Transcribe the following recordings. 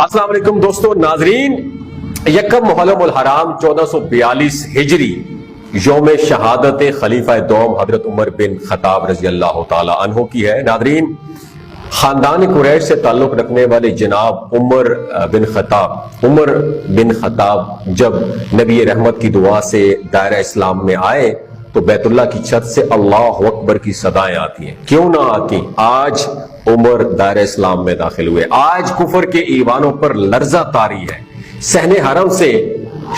السلام علیکم دوستو ناظرین، یکم محرم الحرام 1442 ہجری یوم شہادت خلیفہ دوم حضرت عمر بن خطاب رضی اللہ تعالی عنہ کی ہے۔ ناظرین، خاندان قریش سے تعلق رکھنے والے جناب عمر بن خطاب جب نبی رحمت کی دعا سے دائرہ اسلام میں آئے تو بیت اللہ کی چھت سے اللہ اکبر کی صدائیں آتی ہیں۔ کیوں نہ آتی؟ آج عمر دائرہ اسلام میں داخل ہوئے، آج کفر کے ایوانوں پر لرزہ طاری ہے، صحن حرم سے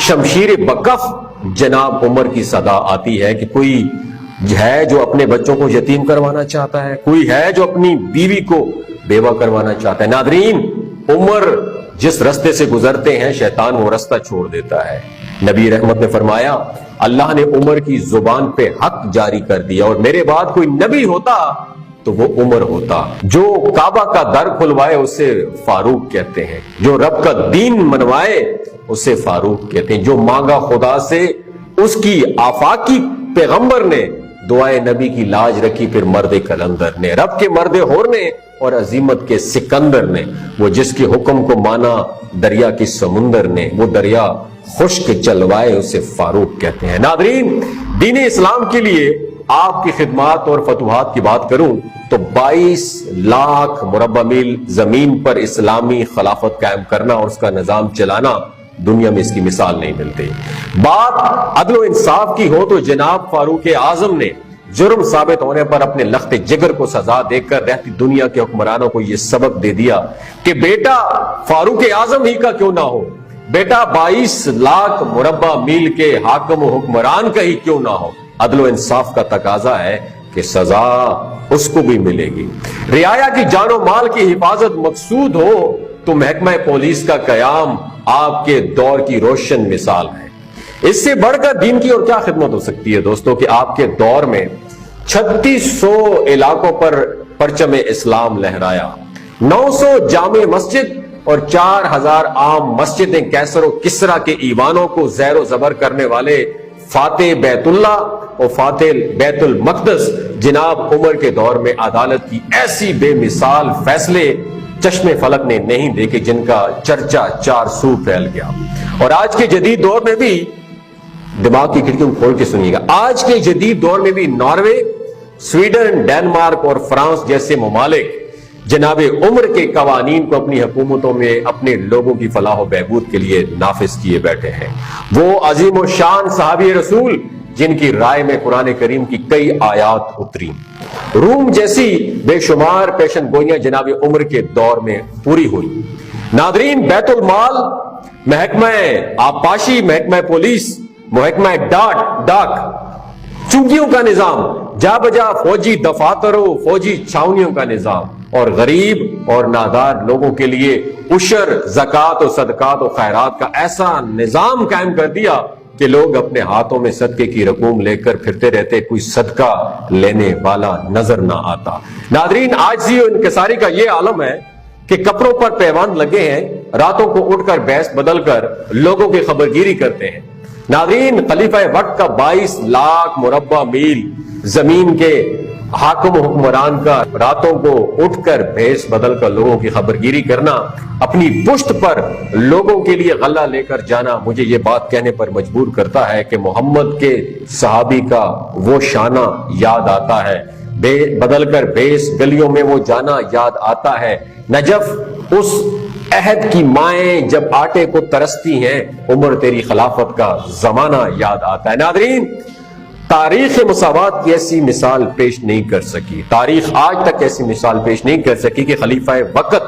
شمشیر بکف جناب عمر کی صدا آتی ہے کہ کوئی ہے جو اپنے بچوں کو یتیم کروانا چاہتا ہے، کوئی ہے جو اپنی بیوی کو بیوہ کروانا چاہتا ہے۔ ناظرین، عمر جس رستے سے گزرتے ہیں شیطان وہ رستہ چھوڑ دیتا ہے۔ نبی رحمت نے فرمایا اللہ نے عمر کی زبان پہ حق جاری کر دیا، اور میرے بعد کوئی نبی ہوتا تو وہ عمر ہوتا۔ جو کعبہ کا در کھلوائے اسے فاروق کہتے ہیں، جو رب کا دین منوائے اسے فاروق کہتے ہیں، جو مانگا خدا سے اس کی آفاقی پیغمبر نے دعائے نبی کی لاج رکھی، پھر مرد کلندر نے، رب کے مرد ہور نے اور عظیمت کے سکندر نے، وہ جس کے حکم کو مانا دریا کی سمندر نے، وہ دریا خشک چلوائے اسے فاروق کہتے ہیں۔ ناظرین، دین اسلام کے لیے آپ کی خدمات اور فتوحات کی بات کروں تو 22 لاکھ مربع میل زمین پر اسلامی خلافت قائم کرنا اور اس کا نظام چلانا، دنیا میں اس کی مثال نہیں ملتی۔ بات عدل و انصاف کی ہو تو جناب فاروق اعظم نے جرم ثابت ہونے پر اپنے لخت جگر کو سزا دے کر رہتی دنیا کے حکمرانوں کو یہ سبق دے دیا کہ بیٹا فاروق اعظم ہی کا کیوں نہ ہو، بیٹا 22 لاکھ مربع میل کے حاکم و حکمران کا ہی کیوں نہ ہو۔ عدل و انصاف کا تقاضا ہے کہ سزا اس کو بھی ملے گی۔ رعایا کی جان و مال کی حفاظت مقصود ہو تو محکمہ پولیس کا قیام آپ کے دور کی روشن مثال ہے۔ اس سے بڑھ کر دین کی اور کیا خدمت ہو سکتی ہے دوستو کہ آپ کے دور میں 3600 علاقوں پر پرچم اسلام لہرایا، 900 جامع مسجد اور 4000 عام مسجدیں کیسر و کسرا کے ایوانوں کو زیر و زبر کرنے والے فاتح بیت اللہ اور فاتح بیت المقدس جناب عمر کے دور میں عدالت کی ایسی بے مثال فیصلے چشم فلک نے نہیں دیکھے جن کا چرچا 4 سو پھیل گیا۔ اور آج کے جدید دور میں بھی، دماغ کی کھڑکیوں کھول کے سنیے گا، آج کے جدید دور میں بھی ناروے، سویڈن، ڈینمارک اور فرانس جیسے ممالک جناب عمر کے قوانین کو اپنی حکومتوں میں اپنے لوگوں کی فلاح و بہبود کے لیے نافذ کیے بیٹھے ہیں۔ وہ عظیم و شان صحابی رسول جن کی رائے میں قرآن کریم کی کئی آیات اتری، روم جیسی بے شمار پیشن گوئیاں جناب عمر کے دور میں پوری ہوئی۔ ناظرین، بیت المال، محکمہ آبپاشی، محکمہ پولیس، محکمہ ڈاک، چونکیوں کا نظام، جا بجا فوجی دفاتروں، فوجی چھاونیوں کا نظام، اور غریب اور نادار لوگوں کے لیے عشر، زکوٰۃ و صدقات و خیرات کا ایسا نظام قائم کر دیا کہ لوگ اپنے ہاتھوں میں صدقے کی رقوم لے کر پھرتے رہتے، کوئی صدقہ لینے والا نظر نہ آتا۔ ناظرین، عاجزی و انکساری کا یہ عالم ہے کہ کپڑوں پر پیوند لگے ہیں، راتوں کو اٹھ کر بھیس بدل کر لوگوں کی خبرگیری کرتے ہیں۔ ناظرین، خلیفہ وقت کا 22 لاکھ مربع میل زمین کے حاکم و حکمران کا راتوں کو اٹھ کر بھیس بدل کر لوگوں کی خبرگیری کرنا، اپنی پشت پر لوگوں کے لیے غلہ لے کر جانا مجھے یہ بات کہنے پر مجبور کرتا ہے کہ محمد کے صحابی کا وہ شانہ یاد آتا ہے، بدل کر بھیس گلیوں میں وہ جانا یاد آتا ہے، نجف اس عہد کی مائیں جب آٹے کو ترستی ہیں، عمر تیری خلافت کا زمانہ یاد آتا ہے۔ ناظرین، تاریخ مساوات کی ایسی مثال پیش نہیں کر سکی، تاریخ آج تک ایسی مثال پیش نہیں کر سکی کہ خلیفہ وقت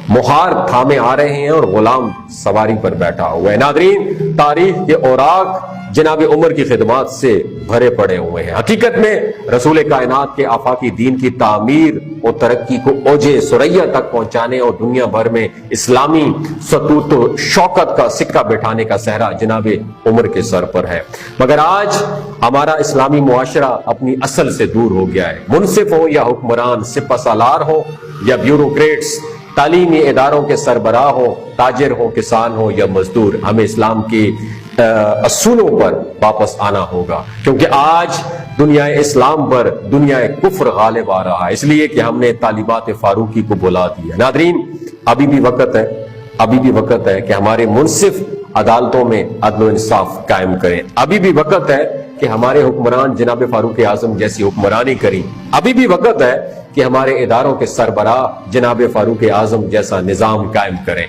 مہار تھامے آ رہے ہیں اور غلام سواری پر بیٹھا ہوا ہے۔ ناظرین، تاریخ کے اوراق جناب عمر کی خدمات سے بھرے پڑے ہوئے ہیں۔ حقیقت میں رسول کائنات کے آفاقی دین کی تعمیر اور ترقی کو اوج ثریا تک پہنچانے اور دنیا بھر میں اسلامی سطوت و شوکت کا سکہ بٹھانے کا صحرا جناب عمر کے سر پر ہے، مگر آج ہمارا اسلامی معاشرہ اپنی اصل سے دور ہو گیا ہے۔ منصف ہو یا حکمران، سپہ سالار ہو یا بیوروکریٹس، تعلیمی اداروں کے سربراہ ہو، تاجر ہو، کسان ہو یا مزدور، ہمیں اسلام کی اصولوں پر واپس آنا ہوگا، کیونکہ آج دنیا اسلام پر دنیا کفر غالب آ رہا ہے، اس لیے کہ ہم نے تعلیمات فاروقی کو بلا دیا۔ ناظرین، ابھی بھی وقت ہے، ابھی بھی وقت ہے کہ ہمارے منصف عدالتوں میں عدل و انصاف قائم کریں. ابھی بھی وقت ہے کہ ہمارے حکمران جناب فاروق اعظم جیسی حکمرانی کریں. ابھی بھی وقت ہے کہ ہمارے اداروں کے سربراہ جناب فاروق اعظم جیسا نظام قائم کریں.